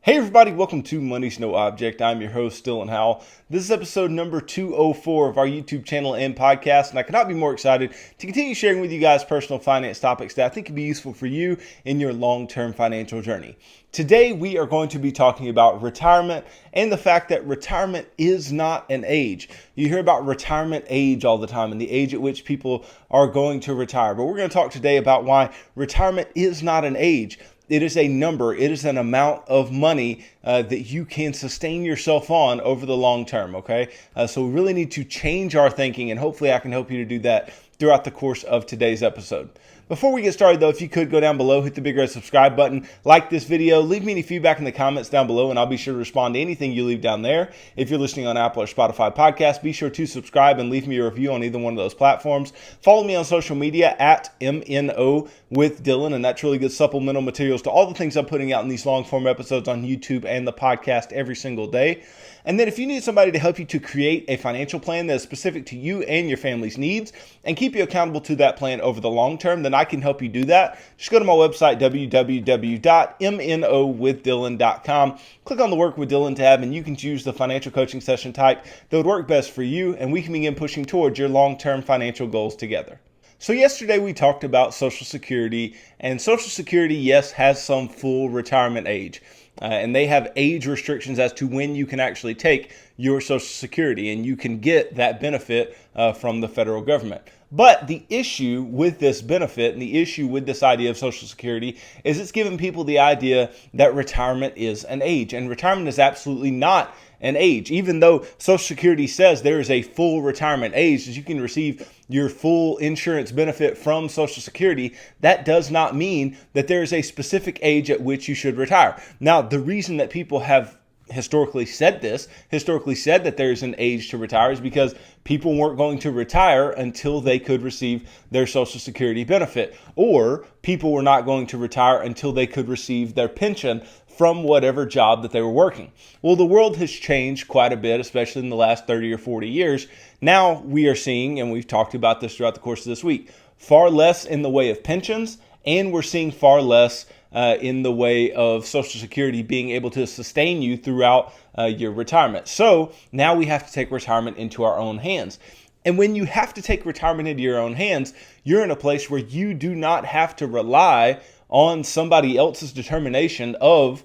Hey everybody, welcome to Money's No Object. I'm your host, Dylan Howell. This is episode number 204 of our YouTube channel and podcast, and I cannot be more excited to continue sharing with you guys personal finance topics that I think can be useful for you in your long-term financial journey. Today, we are going to be talking about retirement and the fact that retirement is not an age. You hear about retirement age all the time and the age at which people are going to retire, but we're going to talk today about why retirement is not an age. It is a number. It is an amount of money that you can sustain yourself on over the long term, okay? So we really need to change our thinking, and hopefully I can help you to do that throughout the course of today's episode. Before we get started, though, if you could go down below, hit the big red subscribe button, like this video, leave me any feedback in the comments down below, and I'll be sure to respond to anything you leave down there. If you're listening on Apple or Spotify podcasts, be sure to subscribe and leave me a review on either one of those platforms. Follow me on social media at MNO with Dylan, and that's really good supplemental materials to all the things I'm putting out in these long-form episodes on YouTube and the podcast every single day. And then if you need somebody to help you to create a financial plan that is specific to you and your family's needs and keep you accountable to that plan over the long term, then I can help you do that. Just go to my website, www.mnowithdylan.com. Click on the Work with Dylan tab, and you can choose the financial coaching session type that would work best for you, and we can begin pushing towards your long-term financial goals together. So yesterday we talked about Social Security, and Social Security, yes, has some full retirement age. And they have age restrictions as to when you can actually take your Social Security, and you can get that benefit from the federal government. But the issue with this benefit and the issue with this idea of Social Security is it's giving people the idea that retirement is an age, and retirement is absolutely not an age. Even though Social Security says there is a full retirement age that you can receive your full insurance benefit from Social Security, that does not mean that there is a specific age at which you should retire. Now, the reason that people have historically said that there's an age to retire is because people weren't going to retire until they could receive their Social Security benefit, or people were not going to retire until they could receive their pension from whatever job that they were working. Well, the world has changed quite a bit, especially in the last 30 or 40 years. Now we are seeing, and we've talked about this throughout the course of this week, far less in the way of pensions, and we're seeing far less in the way of Social Security being able to sustain you throughout your retirement. So now we have to take retirement into our own hands. And when you have to take retirement into your own hands, you're in a place where you do not have to rely on somebody else's determination of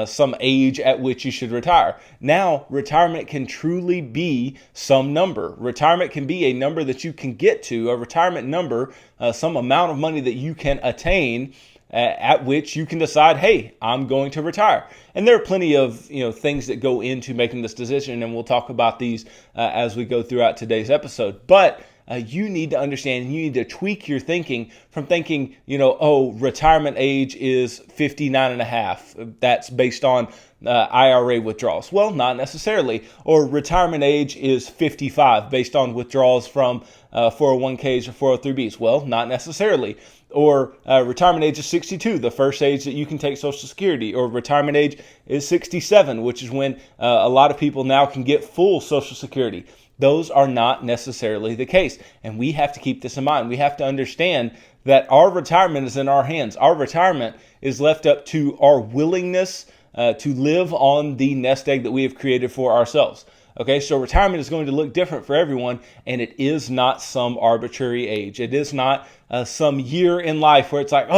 some age at which you should retire. Now, retirement can truly be some number. Retirement can be a number that you can get to, a retirement number, some amount of money that you can attain at which you can decide, hey, I'm going to retire. And there are plenty of things that go into making this decision, and we'll talk about these as we go throughout today's episode. But you need to understand, you need to tweak your thinking from thinking, retirement age is 59 and a half. That's based on IRA withdrawals. Well, not necessarily. Or retirement age is 55 based on withdrawals from 401ks or 403bs. Well, not necessarily. Or retirement age is 62, the first age that you can take Social Security. Or retirement age is 67, which is when a lot of people now can get full Social Security. Those are not necessarily the case. And we have to keep this in mind. We have to understand that our retirement is in our hands. Our retirement is left up to our willingness to live on the nest egg that we have created for ourselves. Okay, so retirement is going to look different for everyone, and it is not some arbitrary age. It is not some year in life where it's like,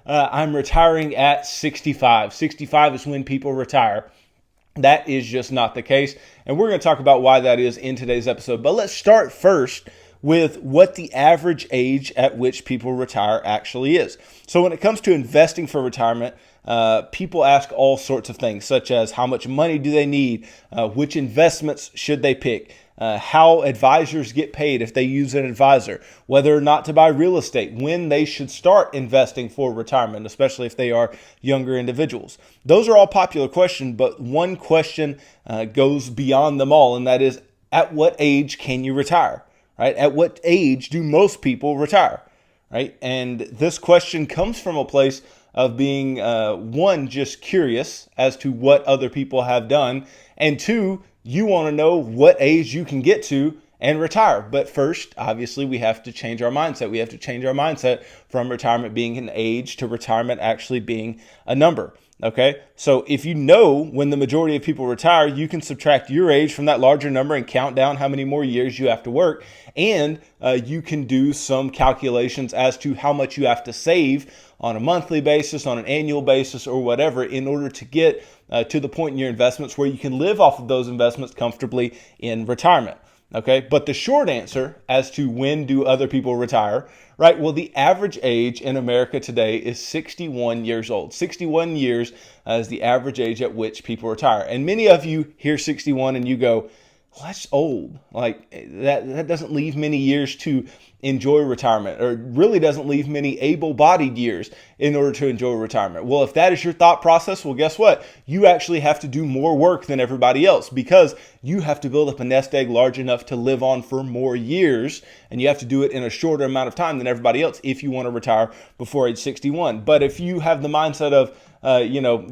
I'm retiring at 65. 65 is when people retire. That is just not the case, and we're going to talk about why that is in today's episode. But let's start first with what the average age at which people retire actually is. So when it comes to investing for retirement, people ask all sorts of things, such as how much money do they need, which investments should they pick, how advisors get paid if they use an advisor, whether or not to buy real estate, when they should start investing for retirement, especially if they are younger individuals. Those are all popular questions, but one question goes beyond them all, and that is, at what age can you retire? Right? At what age do most people retire? Right? And this question comes from a place of being, one, just curious as to what other people have done, and two, you want to know what age you can get to and retire. But first, obviously, we have to change our mindset. We have to change our mindset from retirement being an age to retirement actually being a number. Okay, so if you know when the majority of people retire, you can subtract your age from that larger number and count down how many more years you have to work. And you can do some calculations as to how much you have to save on a monthly basis, on an annual basis, or whatever, in order to get to the point in your investments where you can live off of those investments comfortably in retirement. Okay, but the short answer as to when do other people retire, right? Well, the average age in America today is 61 years old. 61 years is the average age at which people retire. And many of you hear 61 and you go, well, that's old. Like that doesn't leave many years to enjoy retirement, or really doesn't leave many able-bodied years in order to enjoy retirement. Well, if that is your thought process, well, guess what? You actually have to do more work than everybody else, because you have to build up a nest egg large enough to live on for more years, and you have to do it in a shorter amount of time than everybody else if you want to retire before age 61. But if you have the mindset of,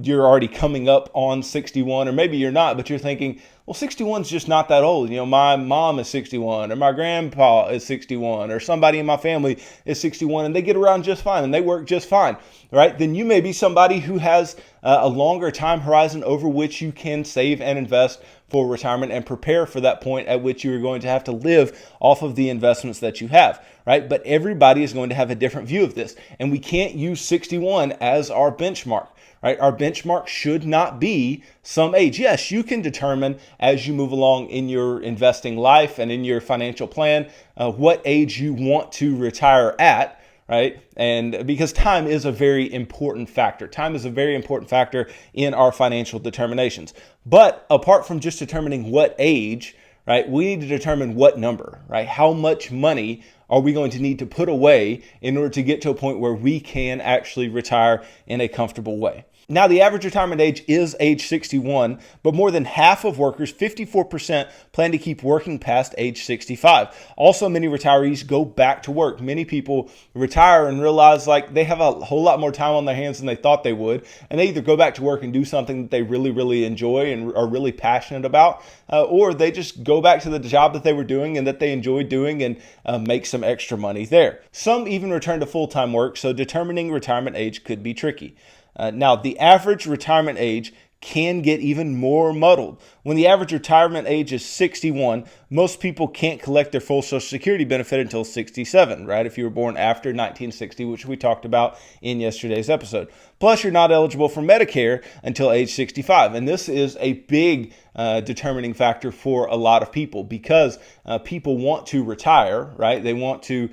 you're already coming up on 61, or maybe you're not, but you're thinking, well, 61 is just not that old. My mom is 61, or my grandpa is 61, or somebody in my family is 61, and they get around just fine and they work just fine, right? Then you may be somebody who has a longer time horizon over which you can save and invest for retirement and prepare for that point at which you are going to have to live off of the investments that you have, right? But everybody is going to have a different view of this, and we can't use 61 as our benchmark. Right? Our benchmark should not be some age. Yes, you can determine as you move along in your investing life and in your financial plan what age you want to retire at, right? And because time is a very important factor. Time is a very important factor in our financial determinations. But apart from just determining what age, right, we need to determine what number, right? How much money are we going to need to put away in order to get to a point where we can actually retire in a comfortable way? Now, the average retirement age is age 61, but more than half of workers, 54%, plan to keep working past age 65. Also, many retirees go back to work. Many people retire and realize like they have a whole lot more time on their hands than they thought they would, and they either go back to work and do something that they really, really enjoy and are really passionate about, or they just go back to the job that they were doing and that they enjoyed doing and make some extra money there. Some even return to full-time work, so determining retirement age could be tricky. Now, the average retirement age can get even more muddled. When the average retirement age is 61, most people can't collect their full Social Security benefit until 67, right? If you were born after 1960, which we talked about in yesterday's episode. Plus, you're not eligible for Medicare until age 65. And this is a big determining factor for a lot of people, because people want to retire, right? They want to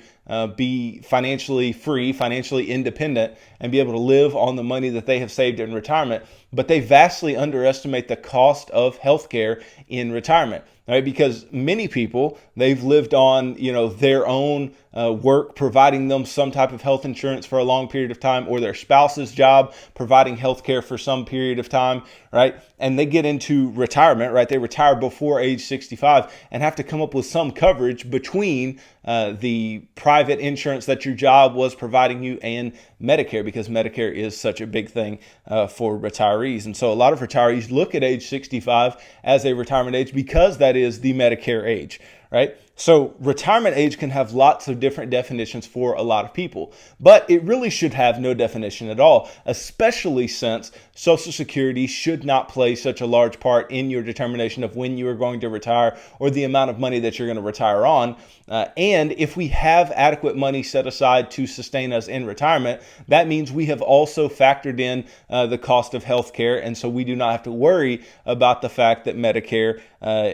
be financially free, financially independent, and be able to live on the money that they have saved in retirement. But they vastly underestimate the cost of healthcare in retirement, right? Because many people, they've lived on, their own work providing them some type of health insurance for a long period of time, or their spouse's job providing healthcare for some period of time, right? And they get into retirement, right? They retire before age 65 and have to come up with some coverage between the private insurance that your job was providing you and Medicare, because Medicare is such a big thing for retirees. And so a lot of retirees look at age 65 as a retirement age because that is the Medicare age, right? So retirement age can have lots of different definitions for a lot of people, but it really should have no definition at all, especially since Social Security should not play such a large part in your determination of when you are going to retire or the amount of money that you're going to retire on. And if we have adequate money set aside to sustain us in retirement, that means we have also factored in the cost of health care. And so we do not have to worry about the fact that Medicare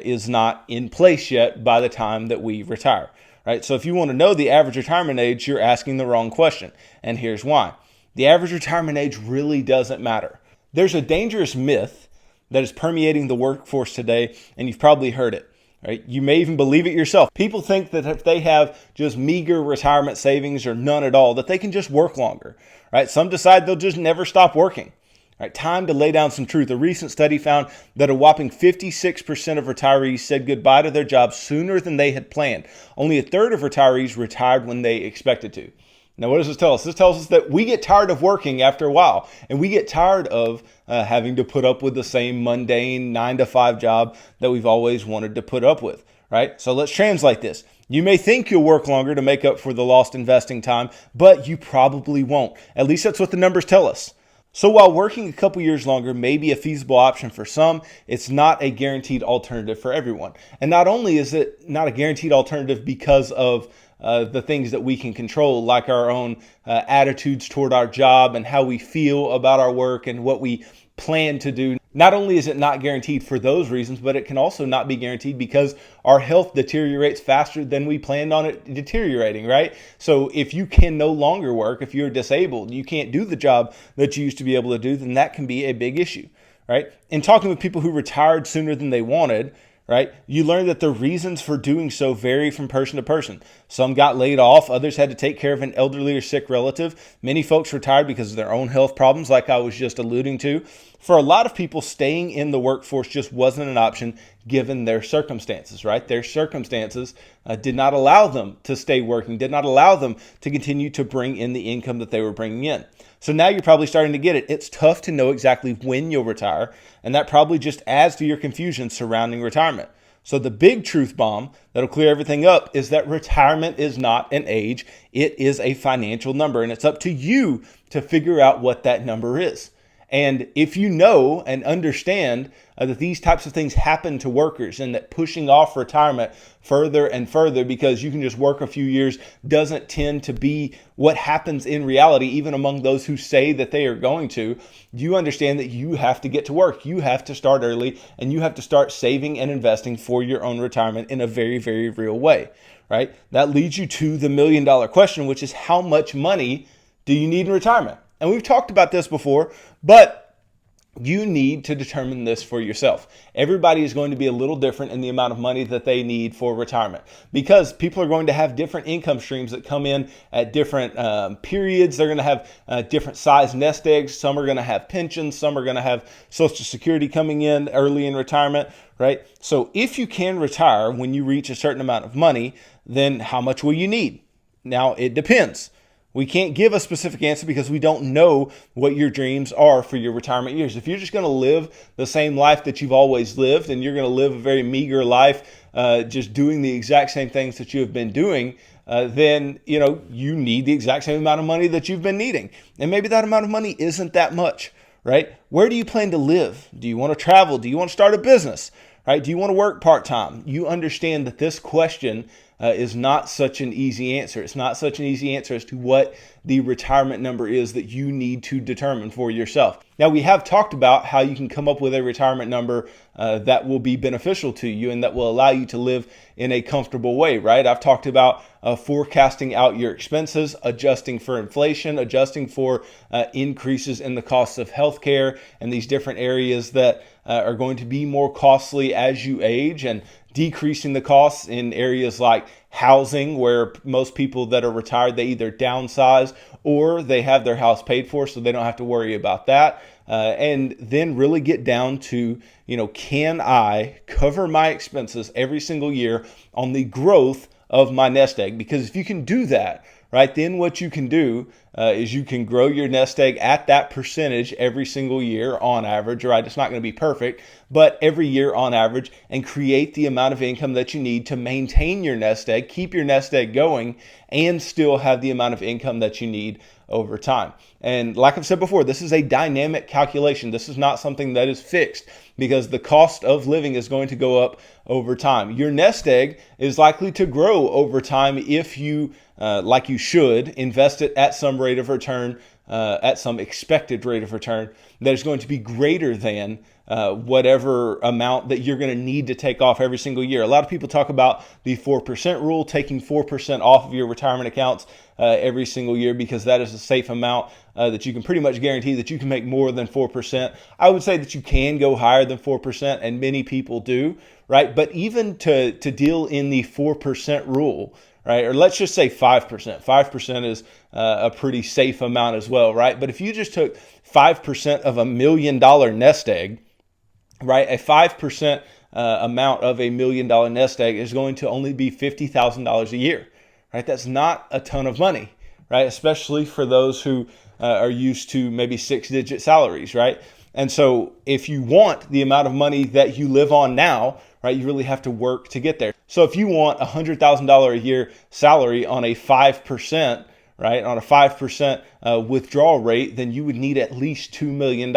is not in place yet by the time that we retire, right? So if you want to know the average retirement age, you're asking the wrong question. And here's why. The average retirement age really doesn't matter. There's a dangerous myth that is permeating the workforce today, and you've probably heard it. Right? You may even believe it yourself. People think that if they have just meager retirement savings or none at all, that they can just work longer. Right? Some decide they'll just never stop working. Right, time to lay down some truth. A recent study found that a whopping 56% of retirees said goodbye to their jobs sooner than they had planned. Only a third of retirees retired when they expected to. Now, what does this tell us? This tells us that we get tired of working after a while, and we get tired of having to put up with the same mundane 9-to-5 job that we've always wanted to put up with. right? So let's translate this. You may think you'll work longer to make up for the lost investing time, but you probably won't. At least that's what the numbers tell us. So while working a couple years longer may be a feasible option for some, it's not a guaranteed alternative for everyone. And not only is it not a guaranteed alternative because of the things that we can control, like our own attitudes toward our job and how we feel about our work and what we plan to do. Not only is it not guaranteed for those reasons, but it can also not be guaranteed because our health deteriorates faster than we planned on it deteriorating, right? So if you can no longer work, if you're disabled, you can't do the job that you used to be able to do, then that can be a big issue, right? In talking with people who retired sooner than they wanted, right, you learn that the reasons for doing so vary from person to person. Some got laid off, others had to take care of an elderly or sick relative. Many folks retired because of their own health problems, like I was just alluding to. For a lot of people, staying in the workforce just wasn't an option given their circumstances, right? Their circumstances did not allow them to stay working, did not allow them to continue to bring in the income that they were bringing in. So now you're probably starting to get it. It's tough to know exactly when you'll retire, and that probably just adds to your confusion surrounding retirement. So the big truth bomb that'll clear everything up is that retirement is not an age. It is a financial number, and it's up to you to figure out what that number is. And if you know and understand that these types of things happen to workers and that pushing off retirement further and further because you can just work a few years doesn't tend to be what happens in reality, even among those who say that they are going to, you understand that you have to get to work. You have to start early and you have to start saving and investing for your own retirement in a very, very real way, right? That leads you to the $1 million question, which is how much money do you need in retirement? And we've talked about this before, but you need to determine this for yourself. Everybody is going to be a little different in the amount of money that they need for retirement because people are going to have different income streams that come in at different periods. They're going to have different size nest eggs. Some are going to have pensions. Some are going to have Social Security coming in early in retirement, right? So if you can retire when you reach a certain amount of money, then how much will you need? Now, it depends. We can't give a specific answer because we don't know what your dreams are for your retirement years. If you're just going to live the same life that you've always lived and you're going to live a very meager life, just doing the exact same things that you have been doing, then you need the exact same amount of money that you've been needing. And maybe that amount of money isn't that much, right? Where do you plan to live? Do you want to travel? Do you want to start a business? Right? Do you want to work part-time? You understand that this question is not such an easy answer. It's not such an easy answer as to what the retirement number is that you need to determine for yourself. Now, we have talked about how you can come up with a retirement number that will be beneficial to you and that will allow you to live in a comfortable way, right? I've talked about forecasting out your expenses, adjusting for inflation, adjusting for increases in the costs of healthcare and these different areas that are going to be more costly as you age, and decreasing the costs in areas like housing, where most people that are retired, they either downsize or they have their house paid for, so they don't have to worry about that. And then really get down to, can I cover my expenses every single year on the growth of my nest egg? Because if you can do that, right, then what you can do is you can grow your nest egg at that percentage every single year on average, right? It's not going to be perfect, but every year on average, and create the amount of income that you need to maintain your nest egg, keep your nest egg going, and still have the amount of income that you need over time. And like I've said before, this is a dynamic calculation. This is not something that is fixed because the cost of living is going to go up over time. Your nest egg is likely to grow over time if you, like you should, invest it at some rate of return, at some expected rate of return that is going to be greater than whatever amount that you're going to need to take off every single year. A lot of people talk about the 4% rule, taking 4% off of your retirement accounts every single year because that is a safe amount that you can pretty much guarantee that you can make more than 4%. I would say that you can go higher than 4%, and many people do, right? But even to deal in the 4% rule, right? Or let's just say 5%. 5% is a pretty safe amount as well, right? But if you just took 5% of $1 million nest egg, right? A 5% amount of $1 million nest egg is going to only be $50,000 a year, right? That's not a ton of money, right? Especially for those who are used to maybe 6-digit salaries, right? And so if you want the amount of money that you live on now, right? You really have to work to get there. So if you want $100,000 a year salary on a 5%, right, on a 5% withdrawal rate, then you would need at least $2 million.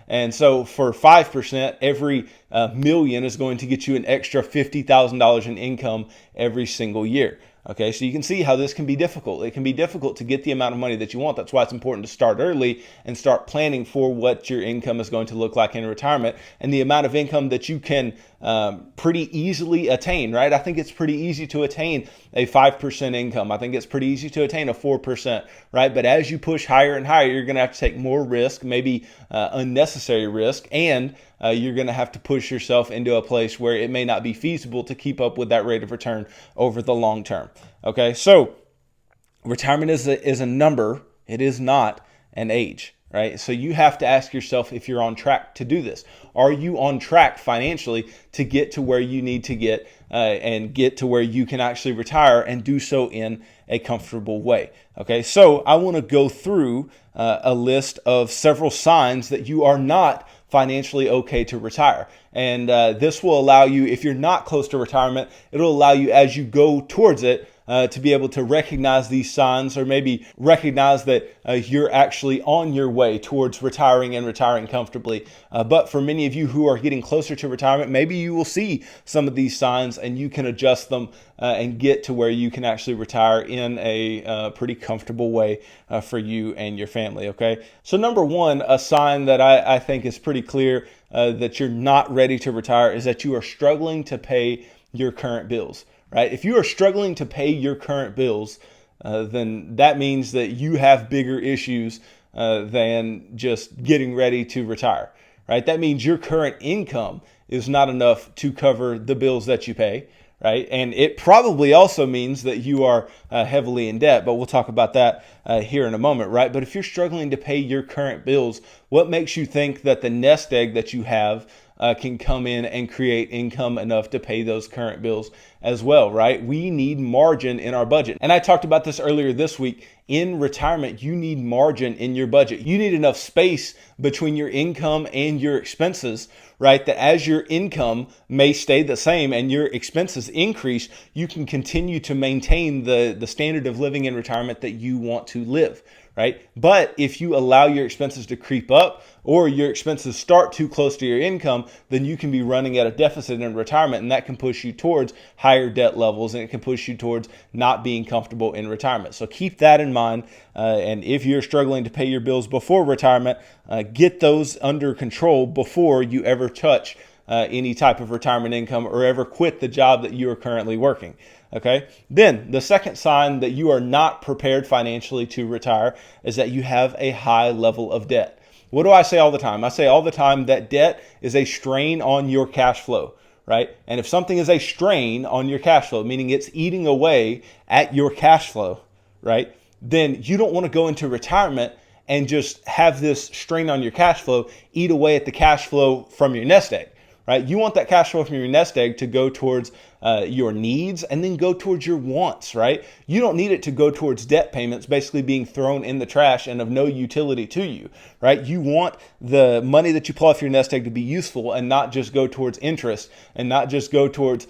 And so for 5%, every million is going to get you an extra $50,000 in income every single year. Okay, so you can see how this can be difficult. It can be difficult to get the amount of money that you want. That's why it's important to start early and start planning for what your income is going to look like in retirement and the amount of income that you can pretty easily attain, right? I think it's pretty easy to attain a 5% income. I think it's pretty easy to attain a 4%, right? But as you push higher and higher, you're going to have to take more risk, maybe unnecessary risk, and you're going to have to push yourself into a place where it may not be feasible to keep up with that rate of return over the long term. Okay, so retirement is a number. It is not an age, right? So you have to ask yourself if you're on track to do this. Are you on track financially to get to where you need to get and get to where you can actually retire and do so in a comfortable way? Okay, so I want to go through a list of several signs that you are not financially okay to retire. And this will allow you, if you're not close to retirement, it'll allow you as you go towards it to be able to recognize these signs, or maybe recognize that you're actually on your way towards retiring and retiring comfortably. But for many of you who are getting closer to retirement, maybe you will see some of these signs and you can adjust them and get to where you can actually retire in a pretty comfortable way for you and your family, okay? So number one, a sign that I think is pretty clear that you're not ready to retire is that you are struggling to pay your current bills. Right? If you are struggling to pay your current bills, then that means that you have bigger issues than just getting ready to retire. Right? That means your current income is not enough to cover the bills that you pay. Right? And it probably also means that you are heavily in debt, but we'll talk about that here in a moment, right? But if you're struggling to pay your current bills, what makes you think that the nest egg that you have can come in and create income enough to pay those current bills as well, right? We need margin in our budget. And I talked about this earlier this week. In retirement, you need margin in your budget. You need enough space between your income and your expenses, right? That as your income may stay the same and your expenses increase, you can continue to maintain the standard of living in retirement that you want to live, right? But if you allow your expenses to creep up or your expenses start too close to your income, then you can be running at a deficit in retirement, and that can push you towards higher debt levels, and it can push you towards not being comfortable in retirement. So keep that in mind. And if you're struggling to pay your bills before retirement, get those under control before you ever touch any type of retirement income or ever quit the job that you are currently working. Okay. Then the second sign that you are not prepared financially to retire is that you have a high level of debt. What do I say all the time? I say all the time that debt is a strain on your cash flow, right? And if something is a strain on your cash flow, meaning it's eating away at your cash flow, right? Then you don't want to go into retirement and just have this strain on your cash flow eat away at the cash flow from your nest egg. Right? You want that cash flow from your nest egg to go towards your needs and then go towards your wants, right? You don't need it to go towards debt payments, basically being thrown in the trash and of no utility to you, right? You want the money that you pull off your nest egg to be useful and not just go towards interest and not just go towards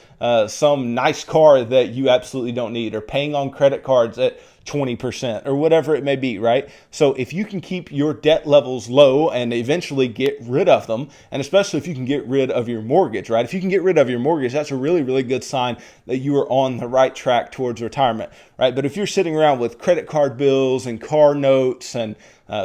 some nice car that you absolutely don't need or paying on credit cards at 20% or whatever it may be, right? So if you can keep your debt levels low and eventually get rid of them, and especially if you can get rid of your mortgage, right? If you can get rid of your mortgage, that's a really, really good sign that you are on the right track towards retirement, right? But if you're sitting around with credit card bills and car notes and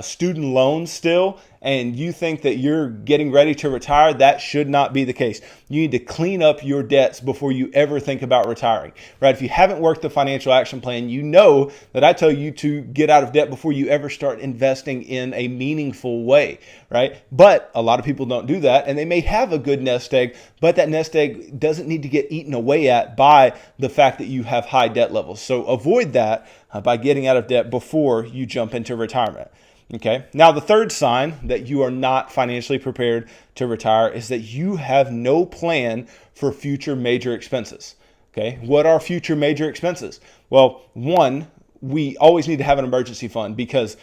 student loans still, and you think that you're getting ready to retire, that should not be the case. You need to clean up your debts before you ever think about retiring, right? If you haven't worked the financial action plan, you know that I tell you to get out of debt before you ever start investing in a meaningful way, right? But a lot of people don't do that, and they may have a good nest egg, but that nest egg doesn't need to get eaten away at by the fact that you have high debt levels. So avoid that by getting out of debt before you jump into retirement. Okay. Now, the third sign that you are not financially prepared to retire is that you have no plan for future major expenses. Okay. What are future major expenses? Well, one, we always need to have an emergency fund because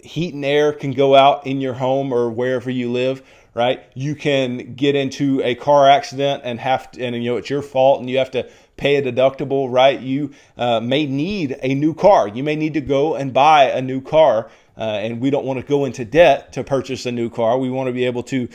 heat and air can go out in your home or wherever you live, right? You can get into a car accident and it's your fault and you have to pay a deductible, right? You may need a new car. You may need to go and buy a new car. And we don't want to go into debt to purchase a new car. We want to be able to,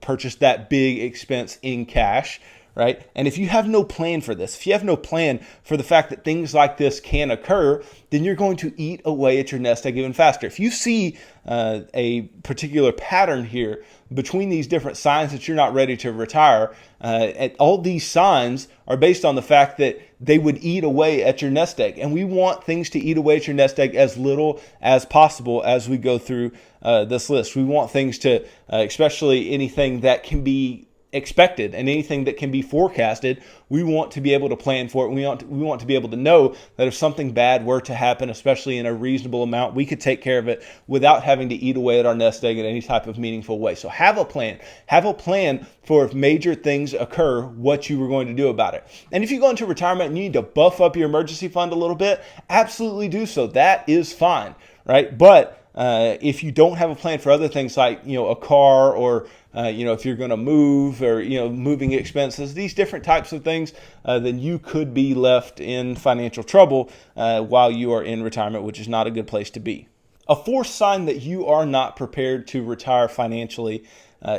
purchase that big expense in cash, right? And if you have no plan for this, if you have no plan for the fact that things like this can occur, then you're going to eat away at your nest egg even faster. If you see a particular pattern here between these different signs that you're not ready to retire, all these signs are based on the fact that they would eat away at your nest egg. And we want things to eat away at your nest egg as little as possible as we go through this list. We want things to, especially anything that can be expected and anything that can be forecasted, we want to be able to plan for it. We want to be able to know that if something bad were to happen, especially in a reasonable amount, we could take care of it without having to eat away at our nest egg in any type of meaningful way. So have a plan. Have a plan for if major things occur, what you were going to do about it. And if you go into retirement and you need to buff up your emergency fund a little bit, absolutely do so. That is fine, right? But if you don't have a plan for other things like, a car or, if you're going to move or, moving expenses, these different types of things, then you could be left in financial trouble while you are in retirement, which is not a good place to be. A fourth sign that you are not prepared to retire financially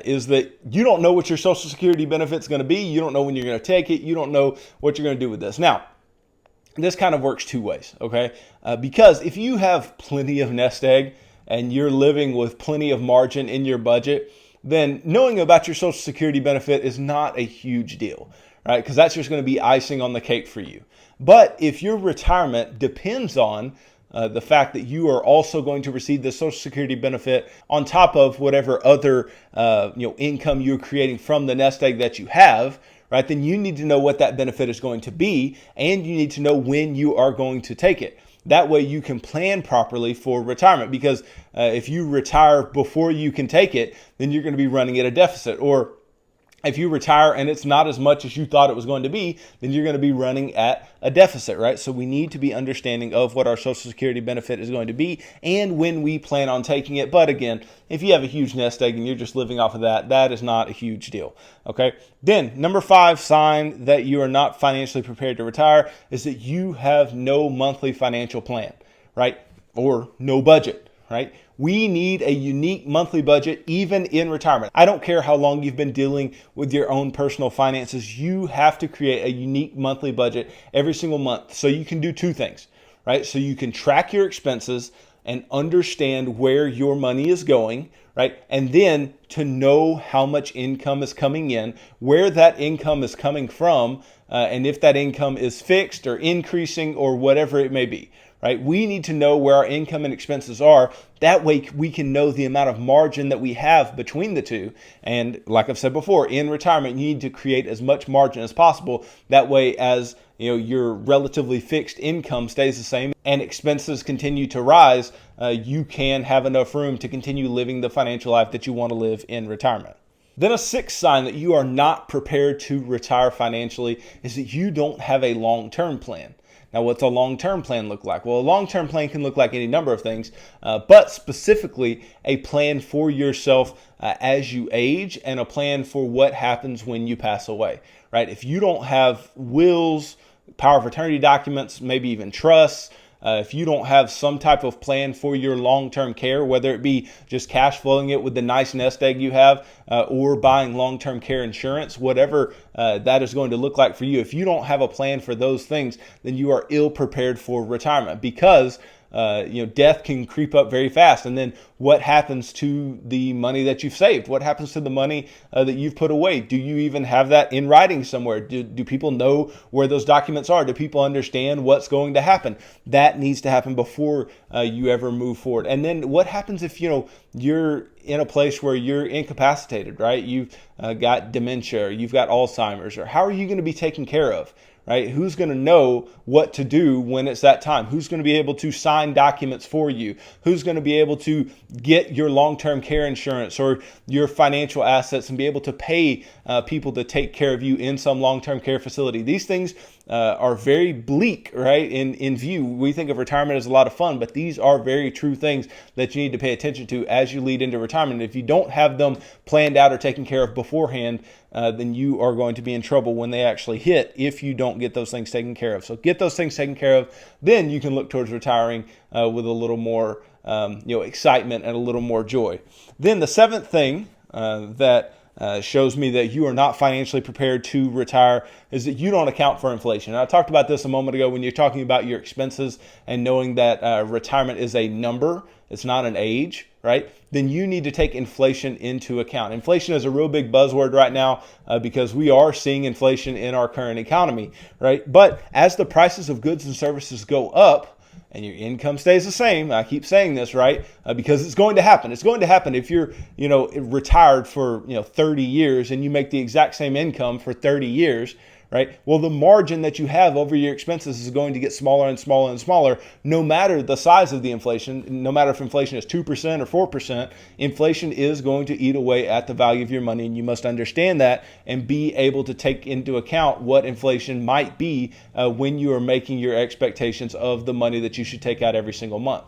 is that you don't know what your Social Security benefit is going to be. You don't know when you're going to take it. You don't know what you're going to do with this. Now, this kind of works two ways, okay? Because if you have plenty of nest egg and you're living with plenty of margin in your budget, then knowing about your Social Security benefit is not a huge deal, right? Because that's just going to be icing on the cake for you. But if your retirement depends on the fact that you are also going to receive the Social Security benefit on top of whatever other income you're creating from the nest egg that you have, right? Then you need to know what that benefit is going to be, and you need to know when you are going to take it. That way you can plan properly for retirement, because if you retire before you can take it, then you're going to be running at a deficit. Or if you retire and it's not as much as you thought it was going to be, then you're going to be running at a deficit, right? So we need to be understanding of what our Social Security benefit is going to be and when we plan on taking it. But again, if you have a huge nest egg and you're just living off of that, that is not a huge deal, okay? Then number 5 sign that you are not financially prepared to retire is that you have no monthly financial plan, right? Or no budget, right? We need a unique monthly budget even in retirement. I don't care how long you've been dealing with your own personal finances. You have to create a unique monthly budget every single month so you can do two things, right? So you can track your expenses and understand where your money is going, right? And then to know how much income is coming in, where that income is coming from, and if that income is fixed or increasing or whatever it may be. Right? We need to know where our income and expenses are. That way we can know the amount of margin that we have between the two. And like I've said before, in retirement, you need to create as much margin as possible. That way, as your relatively fixed income stays the same and expenses continue to rise, you can have enough room to continue living the financial life that you want to live in retirement. Then a sixth sign that you are not prepared to retire financially is that you don't have a long-term plan. Now, what's a long-term plan look like? Well, a long-term plan can look like any number of things, but specifically a plan for yourself as you age and a plan for what happens when you pass away, right? If you don't have wills, power of attorney documents, maybe even trusts, if you don't have some type of plan for your long-term care, whether it be just cash flowing it with the nice nest egg you have or buying long-term care insurance, whatever that is going to look like for you. If you don't have a plan for those things, then you are ill prepared for retirement because death can creep up very fast. And then what happens to the money that you've saved? What happens to the money that you've put away? Do you even have that in writing somewhere? Do people know where those documents are? Do people understand what's going to happen? That needs to happen before you ever move forward. And then what happens if, you're in a place where you're incapacitated, right? You've got dementia, or you've got Alzheimer's, or how are you going to be taken care of? Right? Who's going to know what to do when it's that time? Who's going to be able to sign documents for you? Who's going to be able to get your long-term care insurance or your financial assets and be able to pay people to take care of you in some long-term care facility? These things are very bleak, right? In view, we think of retirement as a lot of fun, but these are very true things that you need to pay attention to as you lead into retirement. If you don't have them planned out or taken care of beforehand, then you are going to be in trouble when they actually hit if you don't get those things taken care of. So get those things taken care of, then you can look towards retiring with a little more excitement and a little more joy. Then the seventh thing that shows me that you are not financially prepared to retire is that you don't account for inflation. And I talked about this a moment ago when you're talking about your expenses and knowing that retirement is a number, it's not an age, right? Then you need to take inflation into account. Inflation is a real big buzzword right now because we are seeing inflation in our current economy, right? But as the prices of goods and services go up, and your income stays the same. I keep saying this, right? Because it's going to happen. It's going to happen if you're, retired for, 30 years and you make the exact same income for 30 years, right? Well, the margin that you have over your expenses is going to get smaller and smaller and smaller, no matter the size of the inflation. No matter if inflation is 2% or 4%, inflation is going to eat away at the value of your money, and you must understand that and be able to take into account what inflation might be when you are making your expectations of the money that you should take out every single month.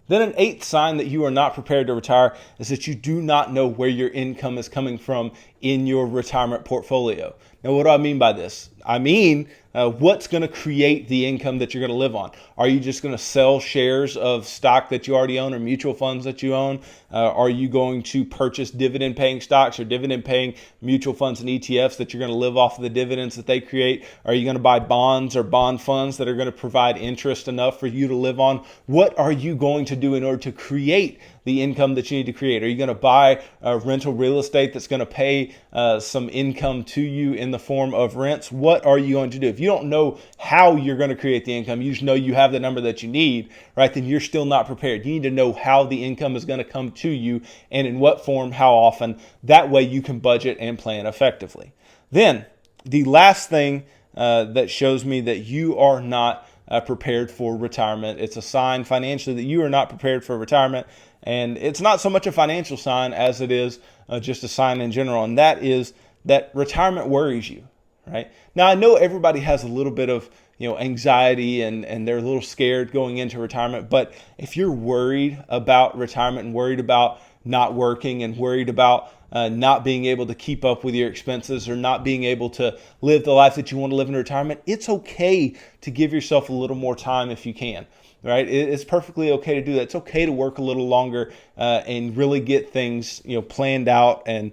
Then an eighth sign that you are not prepared to retire is that you do not know where your income is coming from in your retirement portfolio. Now, what do I mean by this? I mean, what's going to create the income that you're going to live on? Are you just going to sell shares of stock that you already own or mutual funds that you own? Are you going to purchase dividend-paying stocks or dividend-paying mutual funds and ETFs that you're going to live off of the dividends that they create? Are you going to buy bonds or bond funds that are going to provide interest enough for you to live on? What are you going to do in order to create the income that you need to create? Are you going to buy rental real estate that's going to pay some income to you in the form of rents? What are you going to do? If you don't know how you're going to create the income, you just know you have the number that you need, right? Then you're still not prepared. You need to know how the income is going to come to you and in what form, how often. That way you can budget and plan effectively. Then the last thing that shows me that you are not prepared for retirement. It's a sign financially that you are not prepared for retirement. And it's not so much a financial sign as it is just a sign in general. And that is that retirement worries you, right? Now, I know everybody has a little bit of anxiety and they're a little scared going into retirement. But if you're worried about retirement and worried about not working and worried about not being able to keep up with your expenses or not being able to live the life that you want to live in retirement, it's okay to give yourself a little more time if you can. Right? It's perfectly okay to do that. It's okay to work a little longer and really get things, planned out and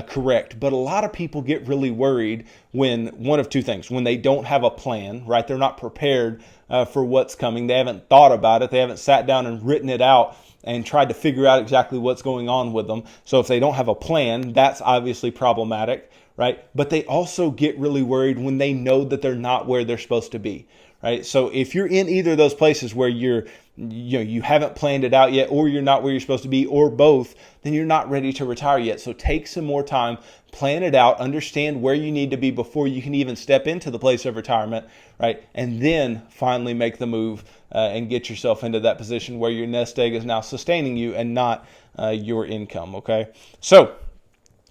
correct. But a lot of people get really worried when one of two things: when they don't have a plan, right? They're not prepared for what's coming. They haven't thought about it. They haven't sat down and written it out and tried to figure out exactly what's going on with them. So if they don't have a plan, that's obviously problematic, right? But they also get really worried when they know that they're not where they're supposed to be. Right. So if you're in either of those places where you haven't planned it out yet, or you're not where you're supposed to be, or both, then you're not ready to retire yet. So take some more time, plan it out, understand where you need to be before you can even step into the place of retirement, right? And then finally make the move and get yourself into that position where your nest egg is now sustaining you and not your income. Okay. So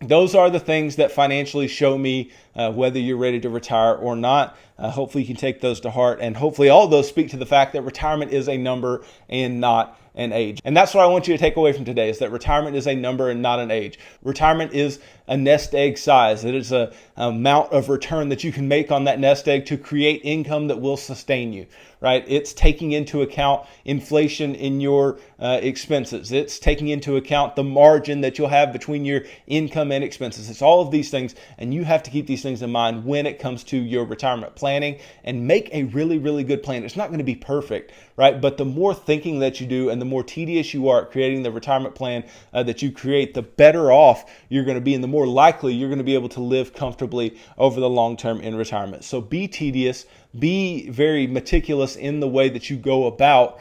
those are the things that financially show me whether you're ready to retire or not. Hopefully you can take those to heart, and hopefully all those speak to the fact that retirement is a number and not an age. And that's what I want you to take away from today, is that retirement is a number and not an age. Retirement is a nest egg size. It is a amount of return that you can make on that nest egg to create income that will sustain you, right? It's taking into account inflation in your expenses. It's taking into account the margin that you'll have between your income and expenses. It's all of these things, and you have to keep these things in mind when it comes to your retirement planning, and make a really, really good plan. It's not going to be perfect, right? But the more thinking that you do and the more tedious you are at creating the retirement plan that you create, the better off you're going to be, and the more likely you're going to be able to live comfortably over the long term in retirement. So be tedious, be very meticulous in the way that you go about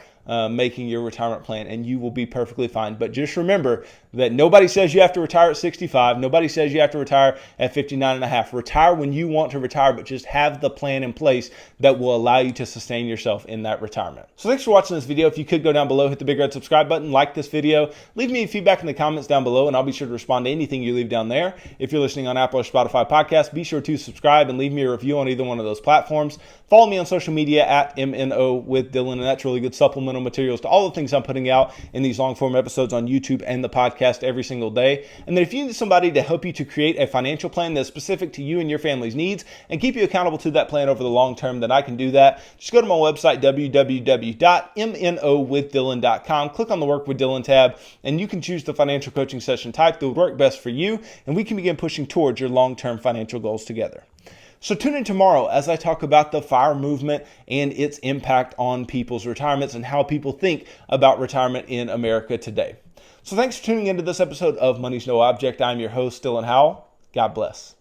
making your retirement plan, and you will be perfectly fine. But just remember that nobody says you have to retire at 65. Nobody says you have to retire at 59 and a half. Retire when you want to retire, but just have the plan in place that will allow you to sustain yourself in that retirement. So thanks for watching this video. If you could go down below, hit the big red subscribe button, like this video, leave me feedback in the comments down below, and I'll be sure to respond to anything you leave down there. If you're listening on Apple or Spotify podcasts, be sure to subscribe and leave me a review on either one of those platforms. Follow me on social media at MNO with Dylan, and that's really good supplemental materials to all the things I'm putting out in these long form episodes on YouTube and the podcast every single day. And then if you need somebody to help you to create a financial plan that's specific to you and your family's needs and keep you accountable to that plan over the long term, then I can do that. Just go to my website, www.mnowithdylan.com, click on the Work with Dylan tab, and you can choose the financial coaching session type that would work best for you, and we can begin pushing towards your long-term financial goals together. So tune in tomorrow as I talk about the FIRE movement and its impact on people's retirements and how people think about retirement in America today. So thanks for tuning into this episode of Money's No Object. I'm your host, Dylan Howell. God bless.